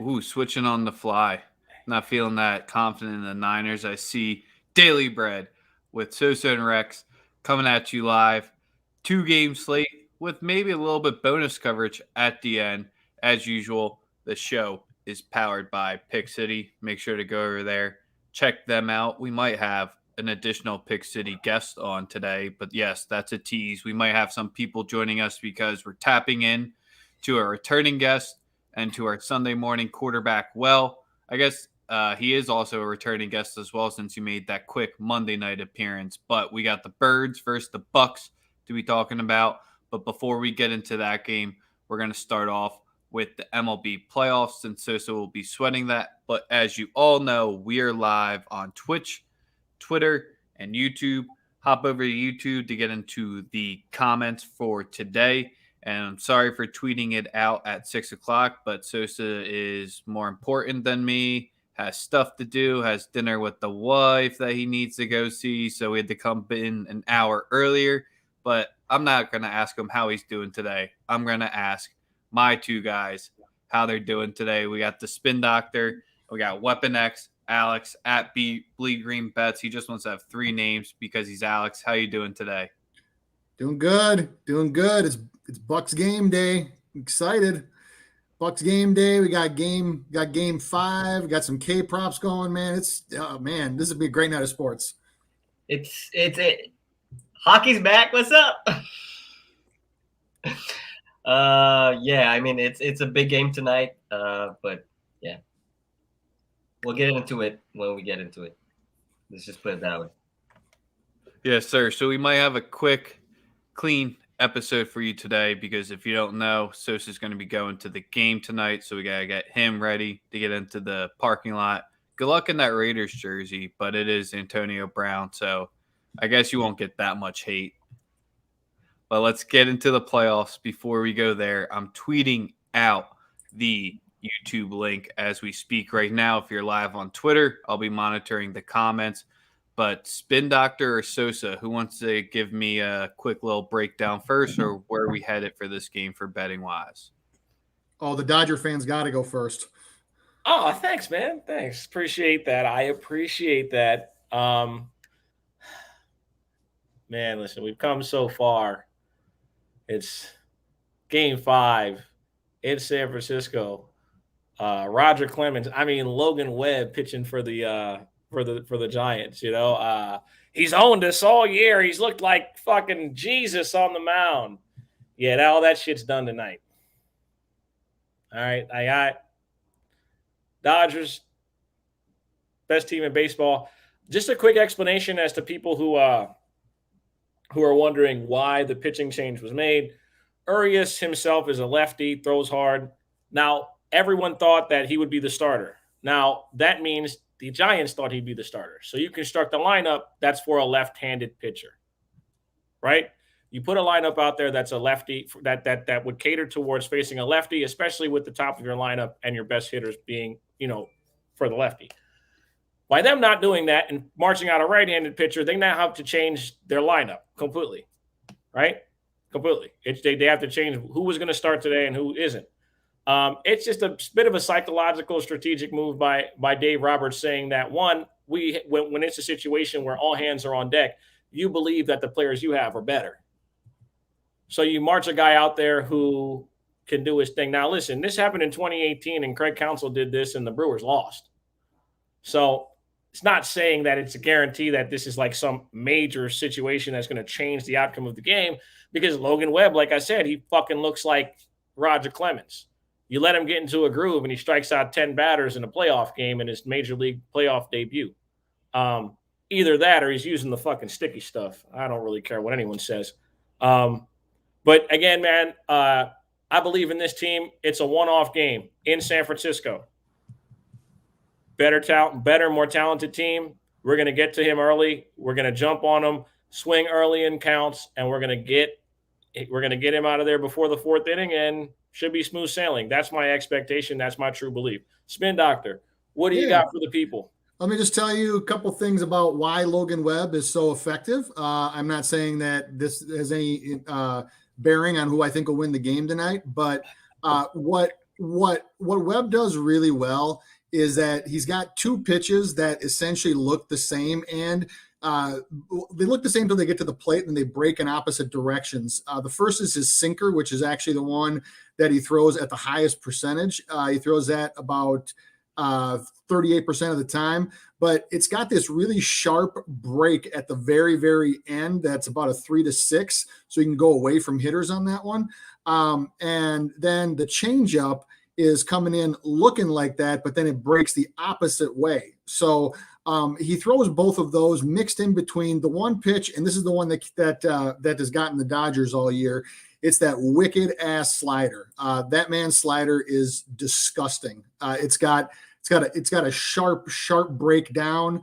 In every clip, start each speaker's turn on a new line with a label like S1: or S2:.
S1: Ooh, switching on the fly. Not feeling that confident in the Niners. I see Daily Bread with Sosa and Rex coming at you live. 2 game slate with maybe a little bit bonus coverage at the end. As usual, the show is powered by Pick City. Make sure to go over there, check them out. We might have an additional Pick City guest on today, but yes, that's a tease. We might have some people joining us because we're tapping in to a returning guest and to our Sunday morning quarterback. Well, I guess he is also a returning guest as well since he made that quick Monday night appearance. But we got the Birds versus the Bucks to be talking about. But before we get into that game, we're going to start off with the MLB playoffs since Sosa will be sweating that. But as you all know, we are live on Twitch, Twitter, and YouTube. Hop over to YouTube to get into the comments for today. And I'm sorry for tweeting it out at 6 o'clock, but Sosa is more important than me, has stuff to do, has dinner with the wife that he needs to go see. So we had to come in an hour earlier. But I'm not going to ask him how he's doing today. I'm going to ask my two guys how they're doing today. We got the Spin Doctor, we got Weapon X, Alex at Bleed Green Bets. He just wants to have 3 names because he's Alex. How you doing today?
S2: Doing good. It's Bucks game day. I'm excited. Bucks game day. We got game 5. We got some K props going, man. This would be a great night of sports.
S3: It's hockey's back. What's up? Yeah, I mean it's a big game tonight. But yeah. We'll get into it when we get into it. Let's just put it that way.
S1: Yes, sir. So we might have a quick, clean episode for you today because if you don't know, Sosa's going to be going to the game tonight. So we got to get him ready to get into the parking lot. Good luck in that Raiders jersey, but it is Antonio Brown. So I guess you won't get that much hate. But let's get into the playoffs. Before we go there, I'm tweeting out the YouTube link as we speak right now. If you're live on Twitter, I'll be monitoring the comments. But Spin Doctor or Sosa, who wants to give me a quick little breakdown first, or where are we headed for this game for betting wise?
S2: Oh, the Dodger fans got to go first.
S4: Oh, thanks, man. Thanks. Appreciate that. I appreciate that. Man, listen, we've come so far. It's game 5 in San Francisco. Roger Clemens, Logan Webb pitching for the Giants, he's owned us all year. He's looked like fucking Jesus on the mound. Yeah, all that shit's done tonight. All right, I got Dodgers, best team in baseball. Just a quick explanation as to people who are wondering why the pitching change was made. Urias himself is a lefty, throws hard. Now, everyone thought that he would be the starter. Now, that means the Giants thought he'd be the starter. So you construct a lineup that's for a left-handed pitcher, right? You put a lineup out there that's a lefty that would cater towards facing a lefty, especially with the top of your lineup and your best hitters being, for the lefty. By them not doing that and marching out a right-handed pitcher, they now have to change their lineup completely, right? Completely. They have to change who was going to start today and who isn't. It's just a bit of a psychological, strategic move by Dave Roberts saying that, one, when it's a situation where all hands are on deck, you believe that the players you have are better. So you march a guy out there who can do his thing. Now, listen, this happened in 2018, and Craig Counsell did this, and the Brewers lost. So it's not saying that it's a guarantee that this is like some major situation that's going to change the outcome of the game, because Logan Webb, like I said, he fucking looks like Roger Clemens. You let him get into a groove and he strikes out 10 batters in a playoff game in his major league playoff debut. Either that or he's using the fucking sticky stuff. I don't really care what anyone says. But again, man, I believe in this team. It's a one-off game in San Francisco. Better, more talented team. We're going to get to him early. We're going to jump on him, swing early in counts, and we're going to get him out of there before the 4th inning, and should be smooth sailing. That's my expectation. That's my true belief. Spin Doctor, what do you got for the people?
S2: Let me just tell you a couple things about why Logan Webb is so effective. I'm not saying that this has any bearing on who I think will win the game tonight, but what what Webb does really well is that he's got two pitches that essentially look the same, and they look the same until they get to the plate, and they break in opposite directions. The first is his sinker, which is actually the one that he throws at the highest percentage. He throws that about 38% of the time, but it's got this really sharp break at the very, very end. That's about a 3 to 6. So you can go away from hitters on that one. And then the changeup is coming in looking like that, but then it breaks the opposite way. So he throws both of those mixed in between the one pitch, and this is the one that has gotten the Dodgers all year. It's that wicked ass slider. That man's slider is disgusting. It's got a sharp breakdown.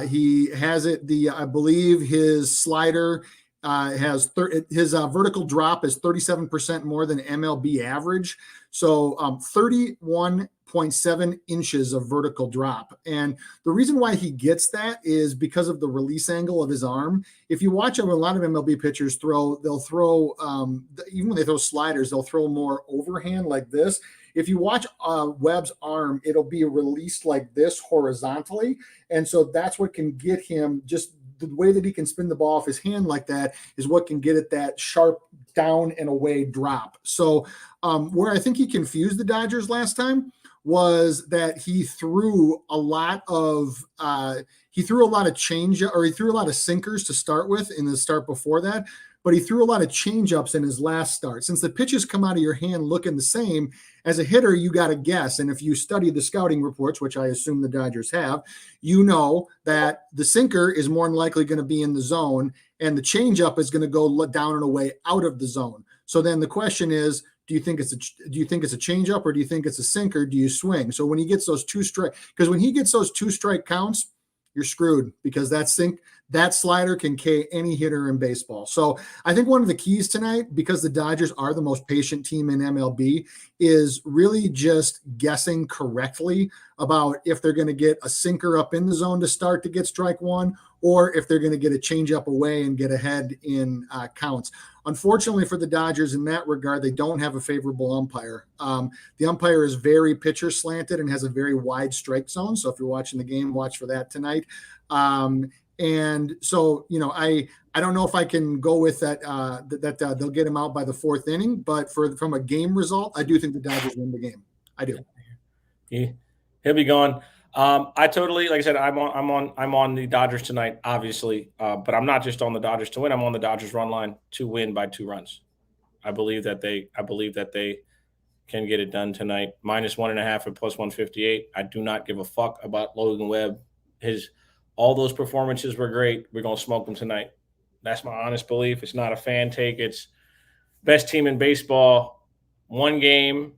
S2: He has it. I believe his slider has his vertical drop is 37% more than MLB average. So 31.7 inches of vertical drop. And the reason why he gets that is because of the release angle of his arm. If you watch him, a lot of MLB pitchers they'll throw, even when they throw sliders, they'll throw more overhand like this. If you watch Webb's arm, it'll be released like this horizontally. And so that's what can get him, just the way that he can spin the ball off his hand like that is what can get it that sharp down and away drop. So where I think he confused the Dodgers last time was that he threw a lot of sinkers to start with in the start before that, but he threw a lot of changeups in his last start. Since the pitches come out of your hand looking the same, as a hitter, you got to guess. And if you study the scouting reports, which I assume the Dodgers have, you know that the sinker is more than likely going to be in the zone, and the changeup is going to go down and away out of the zone. So then the question is, do you think it's a changeup, or do you think it's a sinker? Do you swing? So when he gets those two strike counts, you're screwed, because that slider can K any hitter in baseball. So I think one of the keys tonight, because the Dodgers are the most patient team in MLB, is really just guessing correctly about if they're going to get a sinker up in the zone to start to get strike one, or if they're going to get a changeup away and get ahead in counts. Unfortunately for the Dodgers in that regard, they don't have a favorable umpire. The umpire is very pitcher slanted and has a very wide strike zone. So if you're watching the game, watch for that tonight. And so, I don't know if I can go with that, that they'll get him out by the fourth inning, but from a game result, I do think the Dodgers win the game. I do.
S4: He'll be gone. I totally, like I said, I'm on the Dodgers tonight, obviously, but I'm not just on the Dodgers to win. I'm on the Dodgers run line to win by 2 runs. I believe that they can get it done tonight. -1.5 at +158. I do not give a fuck about Logan Webb. All those performances were great. We're going to smoke them tonight. That's my honest belief. It's not a fan take. It's best team in baseball. One game,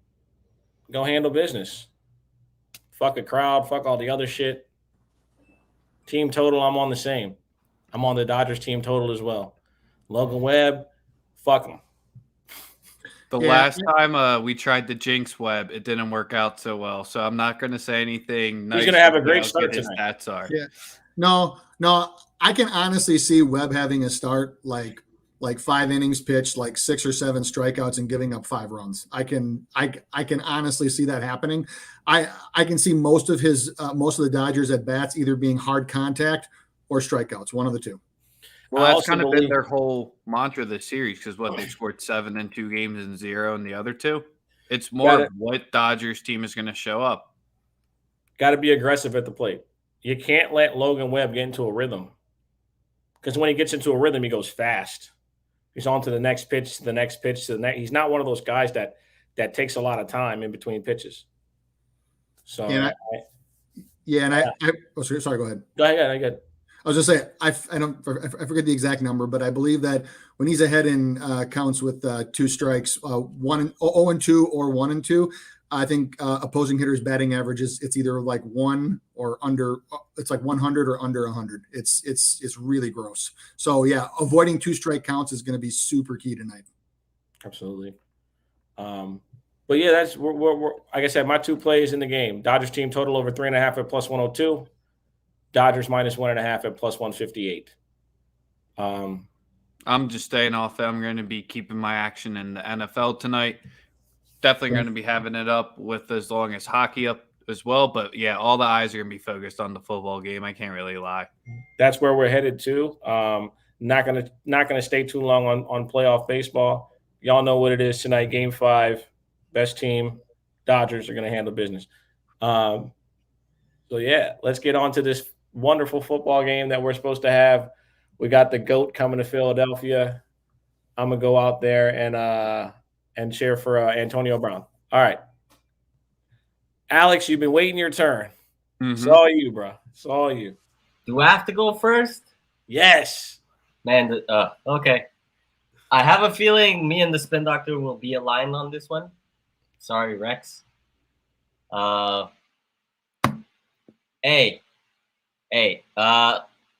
S4: go handle business. Fuck a crowd. Fuck all the other shit. Team total, I'm on the same. I'm on the Dodgers team total as well. Logan Webb, fuck him.
S1: Last time we tried to jinx Webb, it didn't work out so well. So I'm not going to say anything nice.
S4: He's going to have a great start tonight.
S1: Stats are.
S2: Yeah. No, I can honestly see Webb having a start like 5 innings pitched, like 6 or 7 strikeouts, and giving up 5 runs. I can honestly see that happening. I can see most of the Dodgers at bats either being hard contact or strikeouts, one of the two.
S1: Well, that's kind of been their whole mantra this series, because they've scored 7 in 2 games and 0 in the other 2. It's more of what Dodgers team is going to show up.
S4: Got to be aggressive at the plate. You can't let Logan Webb get into a rhythm, because when he gets into a rhythm, he goes fast. He's on to the next pitch, to the next pitch, to the next. He's not one of those guys that takes a lot of time in between pitches. So,
S2: sorry, go ahead.
S4: Go ahead.
S2: I was just saying, I forget the exact number, but I believe that when he's ahead in counts with 2 strikes, 0-2 or 1-2, I think opposing hitters' batting average it's either like 1 or under. It's like 100 or under 100. It's really gross. So yeah, avoiding 2 strike counts is going to be super key tonight.
S4: Absolutely. But yeah, that's we're like I said, my 2 plays in the game: Dodgers team total over 3.5 at +102. Dodgers -1.5 at +158.
S1: I'm just staying off that. I'm going to be keeping my action in the NFL tonight. definitely going to be having it up with as long as hockey up as well. But yeah, all the eyes are going to be focused on the football game. I can't really lie.
S4: That's where we're headed to. Not gonna stay too long on playoff baseball. Y'all know what it is tonight. Game 5, best team, Dodgers are gonna handle business. So yeah, let's get on to this wonderful football game that we're supposed to have. We got the GOAT coming to Philadelphia. I'm gonna go out there and cheer for Antonio Brown. All right, Alex, you've been waiting your turn. It's all you, bro. It's all you.
S3: Do I have to go first?
S4: Yes.
S3: Man, okay. I have a feeling me and the Spin Doctor will be aligned on this one. Sorry, Rex. Hey,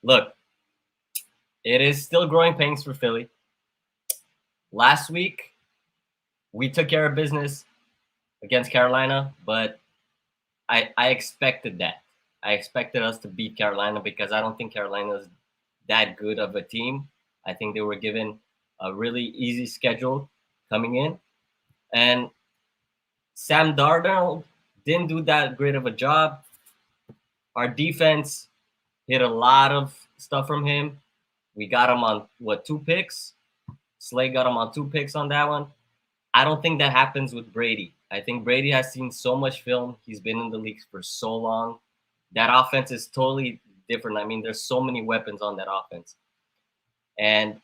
S3: look, it is still growing pains for Philly. Last week, we took care of business against Carolina, but I expected that. I expected us to beat Carolina because I don't think Carolina's that good of a team. I think they were given a really easy schedule coming in. And Sam Darnold didn't do that great of a job. Our defense hit a lot of stuff from him. We got him on, 2 picks? Slay got him on 2 picks on that one. I don't think that happens with Brady. I think Brady has seen so much film. He's been in the league for so long. That offense is totally different. I mean, there's so many weapons on that offense. And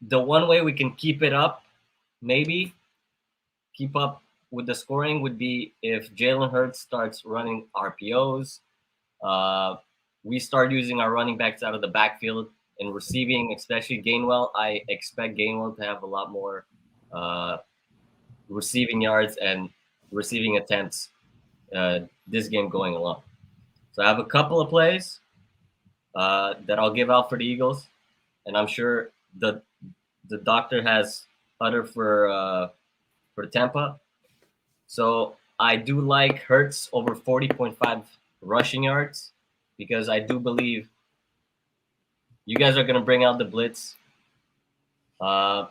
S3: the one way we can keep it up, maybe keep up with the scoring, would be if Jalen Hurts starts running RPOs. We start using our running backs out of the backfield and receiving, especially Gainwell. I expect Gainwell to have a lot more receiving yards and receiving attempts this game going along. So I have a couple of plays that I'll give out for the Eagles, and I'm sure the doctor has other for Tampa. So I do like Hurts over 40.5 rushing yards because I do believe you guys are going to bring out the blitz. Our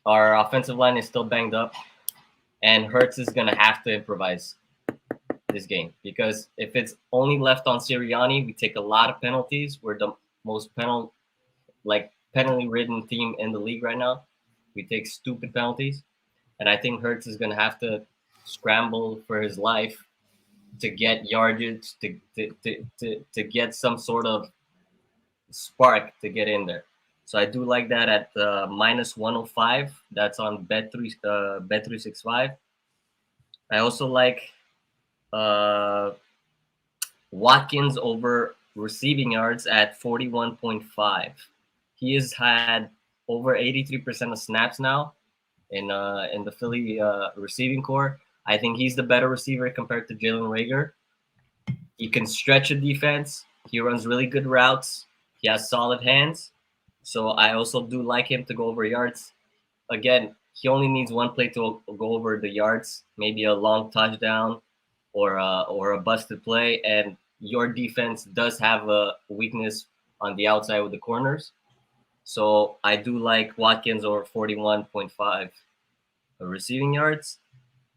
S3: offensive line is still banged up, and Hurts is going to have to improvise this game because if it's only left on Sirianni, we take a lot of penalties. We're the most penalty-ridden team in the league right now. We take stupid penalties, and I think Hurts is going to have to scramble for his life to get yardage, to get some sort of spark to get in there. So I do like that at minus 105. That's on Bet365. I also like Watkins over receiving yards at 41.5. He has had over 83% of snaps now in the Philly receiving core. I think he's the better receiver compared to Jalen Reagor. He can stretch a defense. He runs really good routes. He has solid hands. So I also do like him to go over yards. Again, he only needs one play to go over the yards, maybe a long touchdown or a busted play. And your defense does have a weakness on the outside with the corners. So I do like Watkins over 41.5 receiving yards.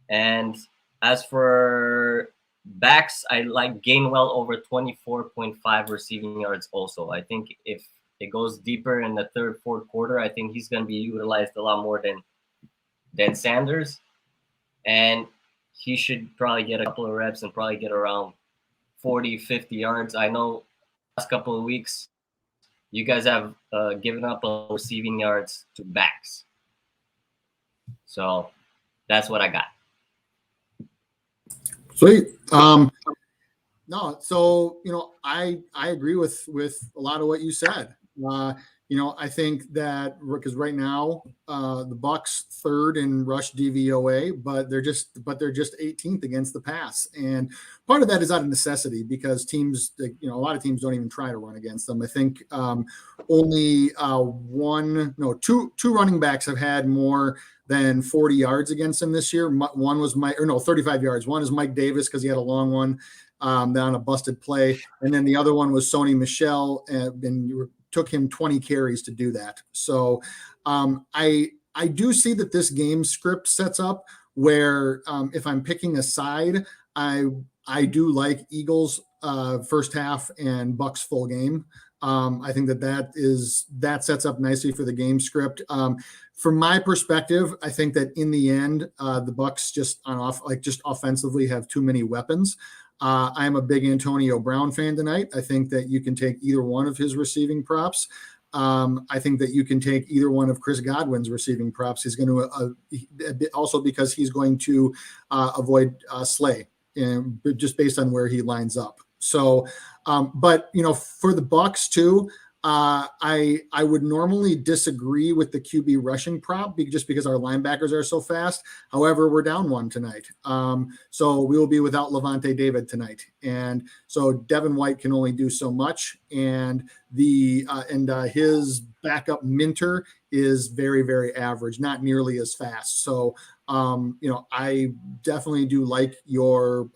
S3: And as for backs, I like Gainwell over 24.5 receiving yards also. I think if it goes deeper in the third, fourth quarter, I think he's going to be utilized a lot more than Sanders. And he should probably get a couple of reps and probably get around 40, 50 yards. I know last couple of weeks, you guys have given up on receiving yards to backs. So that's what I got.
S2: Sweet. No, so I agree with a lot of what you said. I think that because right now the Bucs third in rush DVOA, but they're just 18th against the pass, and part of that is out of necessity because teams, a lot of teams don't even try to run against them. I think only two running backs have had more than 40 yards against them this year. One was 35 yards. One is Mike Davis because he had a long one on a busted play, and then the other one was Sony Michel, and took him 20 carries to do that. So I I do see that this game script sets up where if I'm picking a side, I do like Eagles first half and Bucks full game. I think that sets up nicely for the game script. From my perspective, I think that in the end, the Bucks just offensively have too many weapons. I'm a big Antonio Brown fan tonight. I think that you can take either one of his receiving props. I think that you can take either one of Chris Godwin's receiving props. He's going to also because he's going to avoid Slay, and just based on where he lines up. So, but for the Bucks too, I would normally disagree with the QB rushing prop just because our linebackers are so fast. However, we're down one tonight. So we will be without Levante David tonight. And so Devin White can only do so much. And his backup Minter is very, very average, not nearly as fast. So, I definitely do like your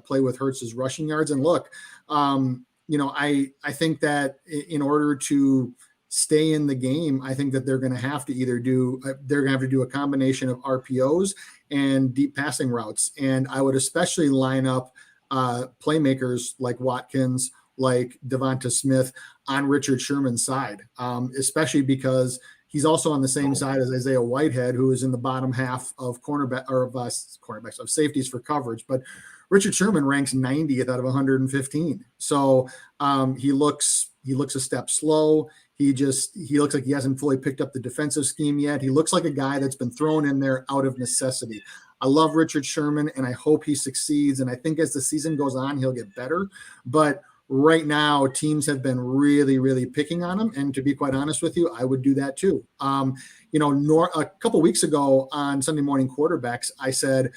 S2: play with Hurts's rushing yards. And look, I think that in order to stay in the game, I think that they're going to have to do a combination of RPOs and deep passing routes. And I would especially line up playmakers like Watkins, like Devonta Smith on Richard Sherman's side, especially because he's also on the same side as Isaiah Whitehead, who is in the bottom half of cornerbacks of safeties for coverage. But Richard Sherman ranks 90th out of 115. So he looks a step slow. He looks like he hasn't fully picked up the defensive scheme yet. He looks like a guy that's been thrown in there out of necessity. I love Richard Sherman, and I hope he succeeds. And I think as the season goes on, he'll get better. But right now, teams have been really, really picking on him. And to be quite honest with you, I would do that too. A couple weeks ago on Sunday Morning Quarterbacks, I said,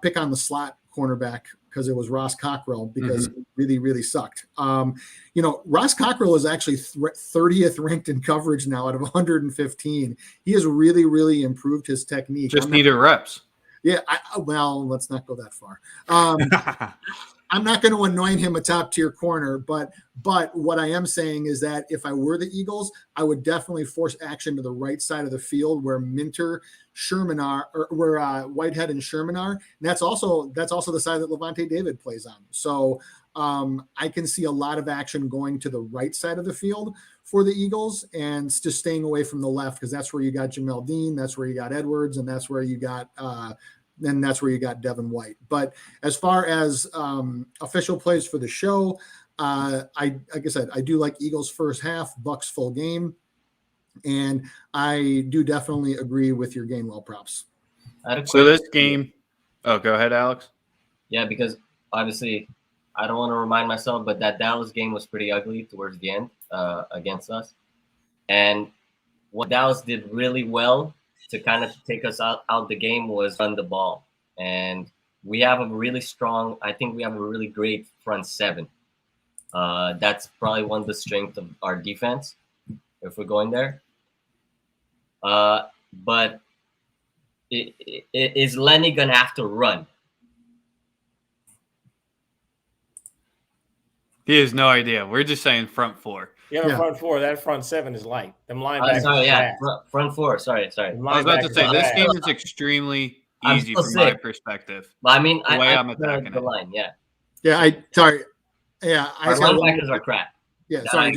S2: pick on the slot cornerback because it was Ross Cockrell because he really, really sucked. Ross Cockrell is actually 30th ranked in coverage now out of 115. He has really, really improved his technique.
S1: Just needed reps.
S2: Yeah. Let's not go that far. I'm not going to anoint him a top tier corner, but what I am saying is that if I were the Eagles, I would definitely force action to the right side of the field where Minter, Sherman are, or where Whitehead and Sherman are. And that's also the side that Levante David plays on. So I can see a lot of action going to the right side of the field for the Eagles and just staying away from the left because that's where you got Jamel Dean, that's where you got Edwards, and that's where you got Devin White. But as far as official plays for the show, like I said, I do like Eagles first half, Bucks full game, and I do definitely agree with your Gainwell props.
S1: So this game, go ahead, Alex.
S3: Yeah, because obviously I don't want to remind myself, but that Dallas game was pretty ugly towards the end against us. And what Dallas did really well to kind of take us out the game was run the ball. And we have a really great front seven. That's probably one of the strengths of our defense if we're going there. But is Lenny going to have to run?
S1: He has no idea. We're just saying front four.
S4: Yeah, front four. That front seven is light. Them linebackers.
S3: Front four. Sorry.
S1: I was about to say this game is extremely easy from my perspective.
S3: But I mean,
S1: the way I'm attacking
S3: the line. Yeah.
S2: Yeah.
S3: Our linebackers are crap.
S2: Yeah. Sorry.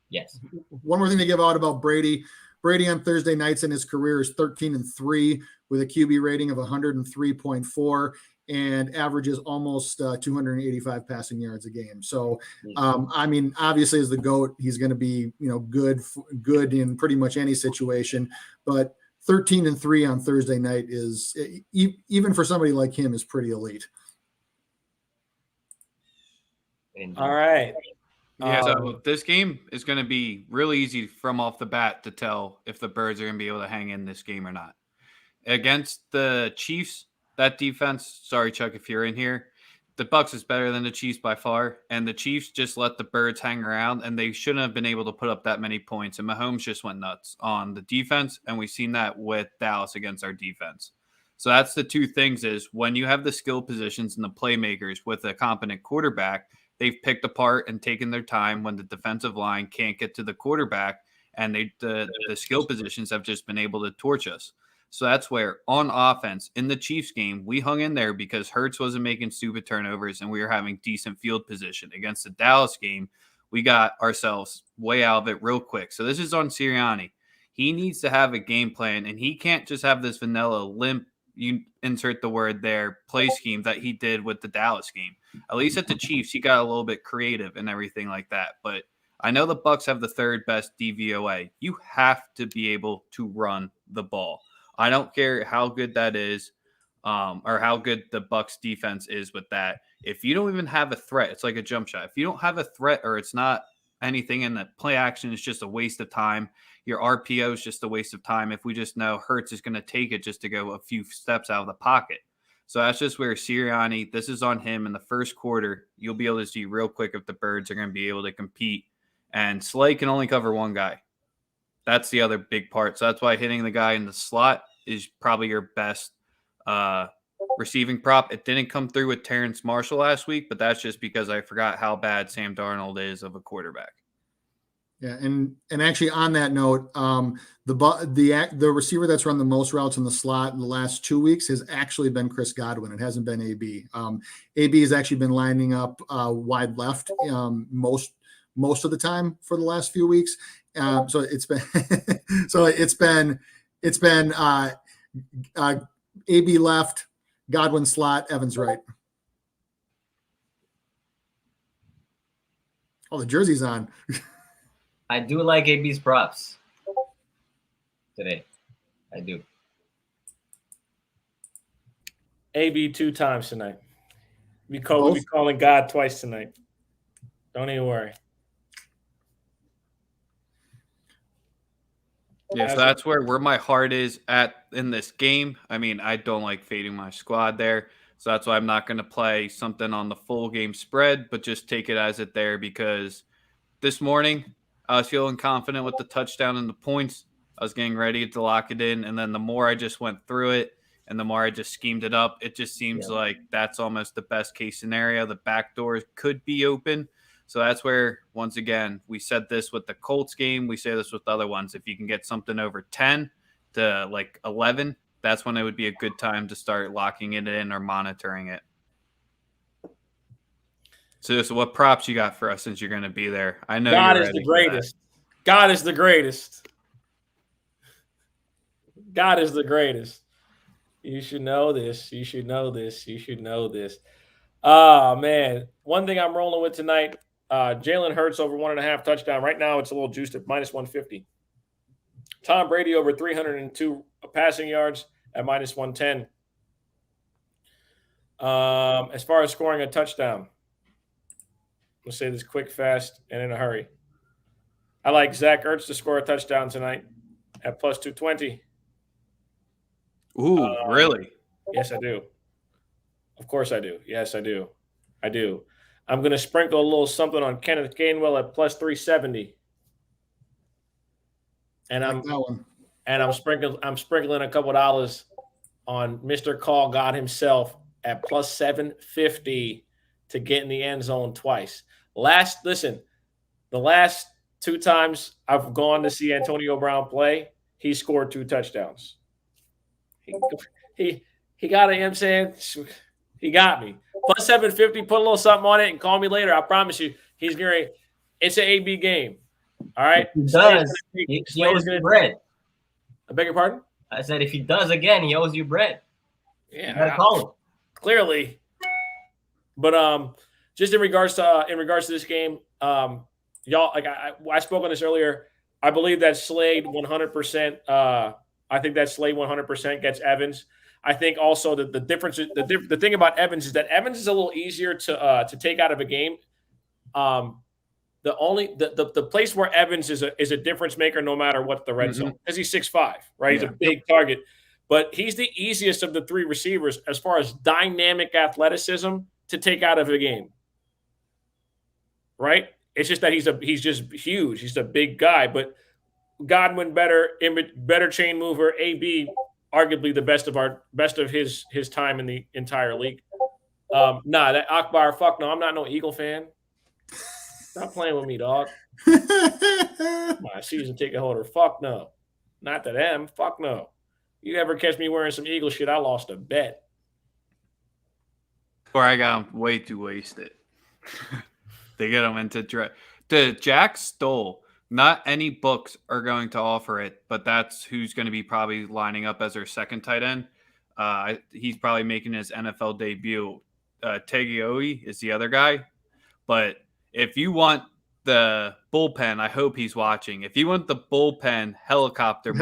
S3: Yes.
S2: One more thing to give out about Brady. Brady on Thursday nights in his career is 13-3 with a QB rating of 103.4 and averages almost 285 passing yards a game. So, obviously as the GOAT, he's going to be, good in pretty much any situation, but 13-3 on Thursday night is even for somebody like him is pretty elite.
S4: All right.
S1: Yeah, so this game is going to be really easy from off the bat to tell if the Birds are going to be able to hang in this game or not. Against the Chiefs, that defense, sorry, Chuck, if you're in here, the Bucs is better than the Chiefs by far, and the Chiefs just let the Birds hang around, and they shouldn't have been able to put up that many points, and Mahomes just went nuts on the defense, and we've seen that with Dallas against our defense. So that's the two things is when you have the skill positions and the playmakers with a competent quarterback, they've picked apart and taken their time when the defensive line can't get to the quarterback, and the skill positions have just been able to torch us. So that's where on offense in the Chiefs game, we hung in there because Hurts wasn't making stupid turnovers and we were having decent field position. Against the Dallas game, we got ourselves way out of it real quick. So this is on Sirianni. He needs to have a game plan, and he can't just have this vanilla limp, you insert the word there, play scheme that he did with the Dallas game. At least at the Chiefs, he got a little bit creative and everything like that. But I know the Bucs have the third best DVOA. You have to be able to run the ball. I don't care how good that is, or how good the Bucs defense is with that. If you don't even have a threat, it's like a jump shot. If you don't have a threat, or it's not anything in the play action, is just a waste of time. Your RPO is just a waste of time if we just know Hurts is going to take it just to go a few steps out of the pocket. So that's just where Sirianni, this is on him in the first quarter. You'll be able to see real quick if the Birds are going to be able to compete. And Slay can only cover one guy. That's the other big part. So that's why hitting the guy in the slot is probably your best receiving prop. It didn't come through with Terrence Marshall last week, but that's just because I forgot how bad Sam Darnold is of a quarterback.
S2: Yeah, and actually on that note, the receiver that's run the most routes in the slot in the last 2 weeks has actually been Chris Godwin. It hasn't been AB. AB has actually been lining up wide left most of the time for the last few weeks. So it's been AB left, Godwin slot, Evans right. Oh, the jersey's on.
S3: I do like AB's props today. I do.
S4: AB 2 times tonight. We'll be calling God twice tonight. Don't even worry.
S1: Yeah, so that's where my heart is at in this game. I mean, I don't like fading my squad there. So that's why I'm not going to play something on the full game spread, but just take it as it there, because this morning I was feeling confident with the touchdown and the points. I was getting ready to lock it in. And then the more I just went through it and the more I just schemed it up, it just seems like that's almost the best case scenario. The back door could be open. So that's where, once again, we said this with the Colts game. We say this with other ones. If you can get something over 10 to like 11, that's when it would be a good time to start locking it in or monitoring it. So what props you got for us since you're going to be there? I know
S4: God is the greatest. God is the greatest. God is the greatest. You should know this. You should know this. You should know this. Oh, man. One thing I'm rolling with tonight, Jalen Hurts over 1.5 touchdown. Right now, it's a little juiced at minus 150. Tom Brady over 302 passing yards at minus 110. As far as scoring a touchdown, let's say this quick, fast, and in a hurry. I like Zach Ertz to score a touchdown tonight at plus 220.
S1: Ooh, really?
S4: Yes, I do. Of course I do. Yes, I do. I do. I'm going to sprinkle a little something on Kenneth Gainwell at plus 370. And I'm sprinkling a couple dollars on Mr. Call God himself at plus 750 to get in the end zone twice. The last 2 times I've gone to see Antonio Brown play, he scored 2 touchdowns. He got it, you know what I'm saying? He got me. Plus 750, put a little something on it and call me later. I promise you, he's great. It's an AB game. All right?
S3: If he does, he owes you bread.
S4: I beg your pardon?
S3: I said if he does again, he owes you bread.
S4: Yeah.
S3: You gotta call him.
S4: Clearly. But just in regards to this game, y'all, like I spoke on this earlier. I believe that Slade 100%. I think that Slade 100% gets Evans. I think also that the difference, the thing about Evans is that Evans is a little easier to take out of a game. The place where Evans is a difference maker no matter what the red zone, because he's 6'5", right? He's a big target, but he's the easiest of the 3 receivers as far as dynamic athleticism to take out of a game, right? It's just that he's just huge. He's a big guy, but Godwin better chain mover. AB arguably the best of his time in the entire league. That Akbar, fuck no, I'm not no Eagle fan. Stop playing with me, dog. My season ticket holder. Fuck no. Not to them. Fuck no. You ever catch me wearing some Eagle shit, I lost a bet.
S1: Or I got them way too wasted. They get them into the Jack Stoll. Not any books are going to offer it, but that's who's going to be probably lining up as their second tight end. He's probably making his NFL debut. Tagovailoa is the other guy. But if you want the bullpen, I hope he's watching. If you want the bullpen helicopter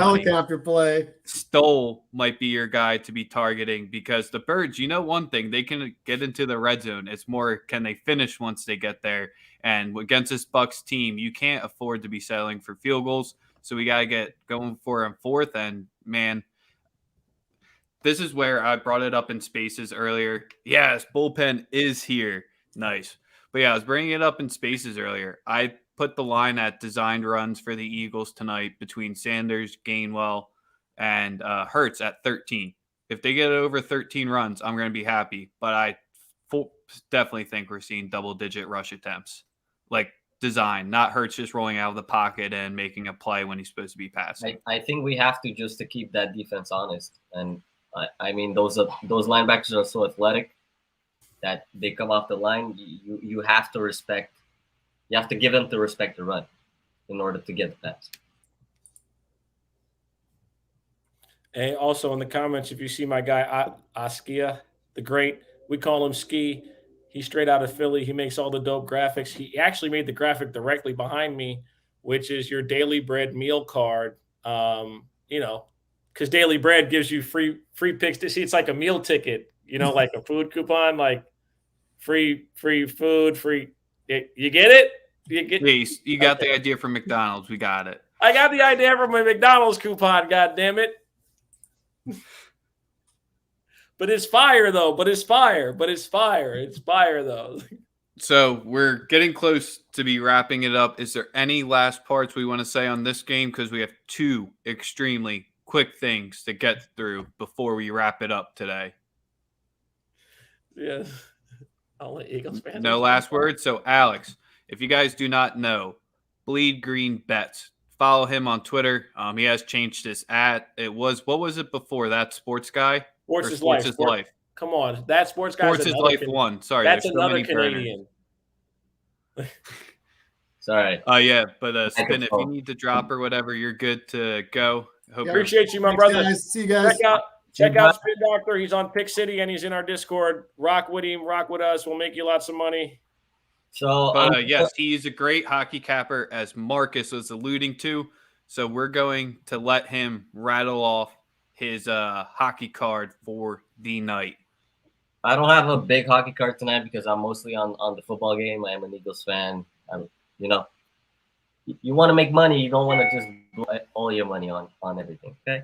S2: play,
S1: Stoll might be your guy to be targeting because the Birds, you know one thing, they can get into the red zone. It's more, can they finish once they get there? And against this Bucks team, you can't afford to be settling for field goals. So we got to get going for him fourth. And, man, this is where I brought it up in spaces earlier. Yes, bullpen is here. Nice. But, yeah, I was bringing it up in spaces earlier. I put the line at designed runs for the Eagles tonight between Sanders, Gainwell, and Hurts at 13. If they get over 13 runs, I'm going to be happy. But I definitely think we're seeing double-digit rush attempts. Like design, not Hurts just rolling out of the pocket and making a play when he's supposed to be passing.
S3: I think we have to just to keep that defense honest. And I mean, those linebackers are so athletic that they come off the line. You have to respect. You have to give them to respect the run in order to get the pass.
S4: And also in the comments, if you see my guy Askia, the great, we call him Ski. He's straight out of Philly. He makes all the dope graphics. He actually made the graphic directly behind me, which is your Daily Bread meal card. Because Daily Bread gives you free picks. See, it's like a meal ticket, like a food coupon, like free food, free. You get it?
S1: You got the idea from McDonald's. We got it.
S4: I got the idea from my McDonald's coupon. God damn it! But it's fire though. It's fire though.
S1: So we're getting close to be wrapping it up. Is there any last parts we want to say on this game? Because we have two extremely quick things to get through before we wrap it up today.
S4: Yeah. I'll let Eagles fans.
S1: No last words. So Alex, if you guys do not know, Bleed Green Bets. Follow him on Twitter. He has changed his at. What was it before that? Sports Guy?
S4: Sports is life. Come on. That Sports Guy
S1: is life one. Sorry.
S4: That's another Canadian.
S3: Sorry.
S1: Yeah. But Spin, if you need to drop or whatever, you're good to go.
S4: Appreciate you, my brother.
S2: Guys. See you guys.
S4: Check out Spin Doctor. He's on Pick City and he's in our Discord. Rock with him. Rock with us. We'll make you lots of money.
S1: Yes, he's a great hockey capper, as Marcus was alluding to. So we're going to let him rattle off his hockey card for the night.
S3: I don't have a big hockey card tonight because I'm mostly on the football game. I am an Eagles fan. You want to make money. You don't want to just blow all your money on everything. Okay.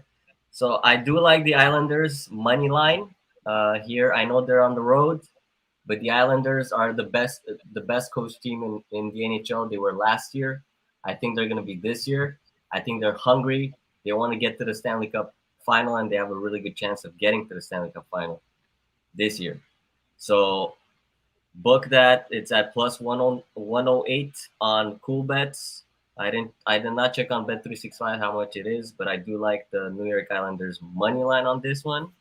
S3: So I do like the Islanders money line here. I know they're on the road, but the Islanders are the best coach team in the NHL. They were last year. I think they're going to be this year. I think they're hungry. They want to get to the Stanley Cup final, and they have a really good chance of getting to the Stanley Cup final this year. So book that. It's at plus 108 on Cool Bets. I did not check on Bet365 how much it is, but I do like the New York Islanders money line on this one.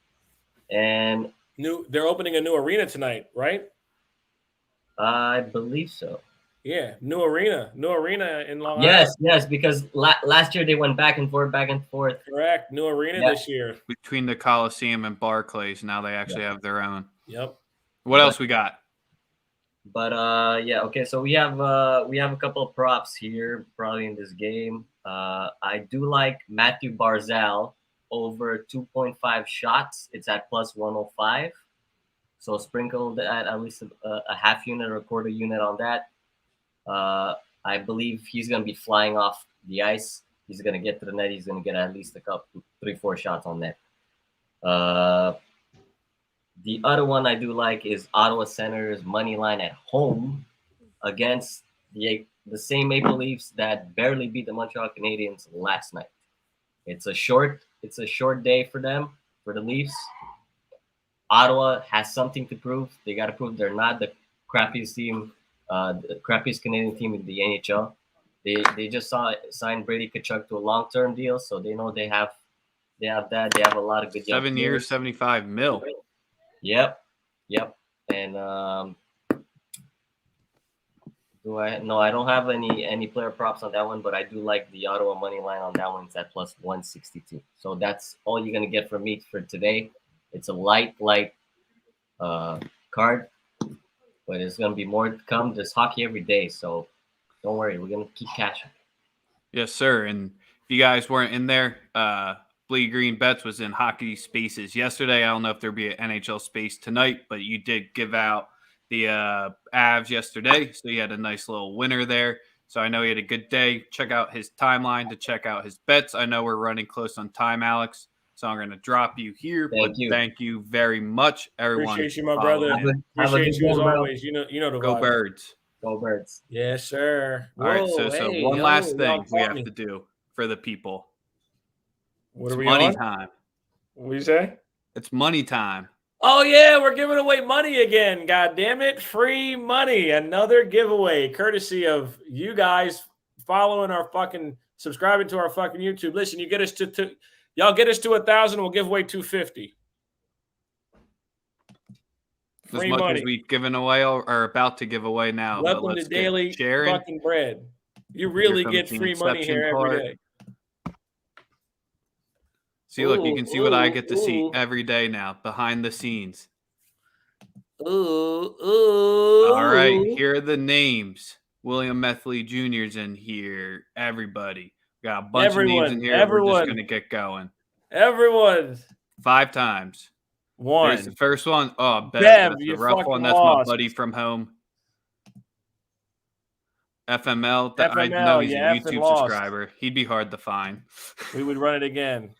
S3: And
S4: they're opening a new arena tonight, right?
S3: I believe so.
S4: Yeah, new arena in Long Island.
S3: Yes, because last year they went back and forth.
S4: Correct, new arena this year
S1: between the Coliseum and Barclays. Now they actually have their own.
S4: Yep.
S1: What else we got?
S3: But okay. So we have a couple of props here, probably in this game. I do like Matthew Barzal over 2.5 shots. It's at plus 105. So sprinkle that at least a half unit or a quarter unit on that. I believe he's going to be flying off the ice. He's going to get to the net. He's going to get at least 3-4 shots on net. The other one I do like is Ottawa Senators money line at home against the same Maple Leafs that barely beat the Montreal Canadiens last night. It's a short day for them, for the Leafs. Ottawa has something to prove. They got to prove they're not the crappiest team the crappiest Canadian team in the NHL. They just signed Brady Tkachuk to a long-term deal, so they know they have that. They have a lot of good young
S1: 7 years,
S3: players.
S1: 75 mil.
S3: Yep. And I don't have any player props on that one, but I do like the Ottawa money line on that one. It's at plus 162. So that's all you're gonna get from me for today. It's a light card, but it's gonna be more to come. There's hockey every day, so don't worry. We're gonna keep cashing.
S1: Yes, sir. And if you guys weren't in there, Bleed Green Bets was in Hockey Spaces yesterday. I don't know if there'll be an NHL space tonight, but you did give out the Avs yesterday. So you had a nice little winner there. So I know he had a good day. Check out his timeline to check out his bets. I know we're running close on time, Alex. So I'm going to drop you here. Thank you very much, everyone.
S4: Appreciate you, my brother. Appreciate you as always. You know the
S1: Go
S4: vibe.
S1: Birds.
S3: Go Birds.
S4: Yes, sir.
S1: All right, so one last thing we have to do for the people.
S4: What are we
S1: money
S4: on?
S1: time.
S4: What do you say?
S1: It's money time.
S4: Oh, yeah, we're giving away money again. God damn it. Free money. Another giveaway courtesy of you guys following our fucking, subscribing to our fucking YouTube. Listen, you get us to y'all get us to 1,000, we'll give away 250.
S1: As much as we've given away or are about to give away now.
S4: Welcome to Daily Fucking Bread. You really get free money here every day.
S1: See, look, you can see what I get to see every day now, behind the scenes. All right, here are the names. William Methley Jr.'s in here. Everybody. We got a bunch of names in here. We're just going to get going.
S4: Everyone.
S1: 5 times.
S4: 1.
S1: Here's the first one. Oh, Bev,
S4: that's
S1: the rough one. That's
S4: lost.
S1: my buddy from home. FML. I know he's a YouTube subscriber. He'd be hard to find.
S4: We would run it again.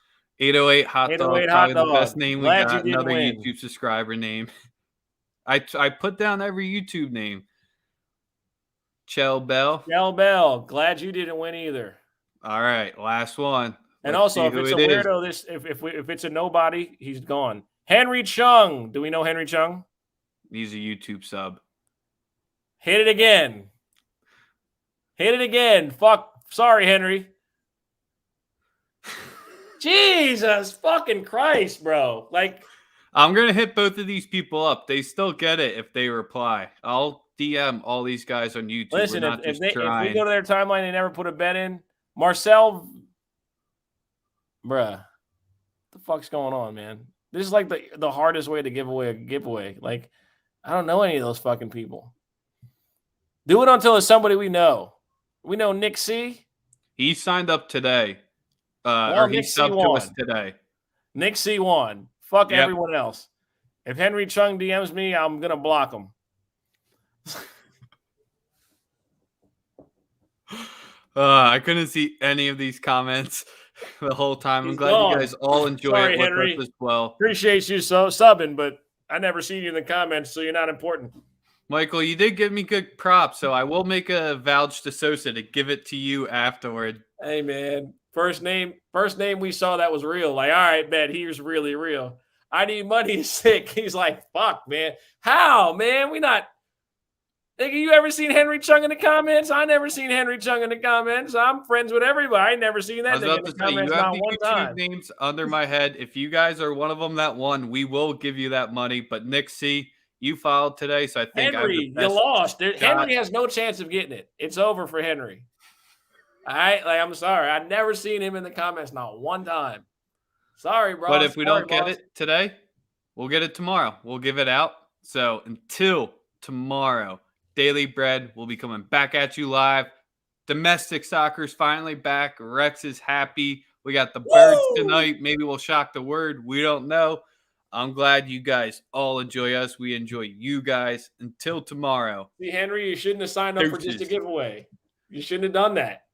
S1: 808 Hot Dog. Probably the best name we got. Another YouTube subscriber name. I put down every YouTube name. Chell Bell.
S4: Glad you didn't win either.
S1: All right, last one.
S4: And also, if it's a weirdo, if it's a nobody, he's gone. Henry Chung. Do we know Henry Chung?
S1: He's a YouTube sub.
S4: Hit it again. Fuck. Sorry, Henry. Jesus fucking Christ, bro. Like,
S1: I'm going to hit both of these people up. They still get it if they reply. I'll DM all these guys on YouTube.
S4: Listen, if we go to their timeline and never put a bet in, Marcel, bruh, what the fuck's going on, man? This is like the hardest way to give away a giveaway. Like, I don't know any of those fucking people. Do it until it's somebody we know. We know Nick C.
S1: He signed up today. Or he subbed to us today.
S4: Nick C won. Fuck everyone else. If Henry Chung DMs me, I'm going to block him.
S1: I couldn't see any of these comments the whole time. I'm glad you guys all enjoy it with
S4: Henry.
S1: us as well.
S4: Appreciate you subbing, but I never see you in the comments, so you're not important.
S1: Michael, you did give me good props, so I will make a vouch to Sosa to give it to you afterward.
S4: Hey, man. First name we saw that was real. Like, all right, bet he's really real. I need money sick. He's like, fuck, man. How, man? We not. Nigga, you ever seen Henry Chung in the comments? I never seen Henry Chung in the comments. I'm friends with everybody. I ain't never seen that nigga in the comments not one time.
S1: You have the YouTube names under my head. If you guys are one of them that won, we will give you that money. But Nick C., you followed today, so I think
S4: Henry, you lost. Henry has no chance of getting it. It's over for Henry. All right, like, I'm sorry. I've never seen him in the comments, not one time. Sorry, bro.
S1: But if we don't get it today, we'll get it tomorrow. We'll give it out. So until tomorrow, Daily Bread will be coming back at you live. Domestic soccer's finally back. Rex is happy. We got the Birds tonight. Maybe we'll shock the word. We don't know. I'm glad you guys all enjoy us. We enjoy you guys. Until tomorrow.
S4: See, Henry, you shouldn't have signed up for just a giveaway. You shouldn't have done that.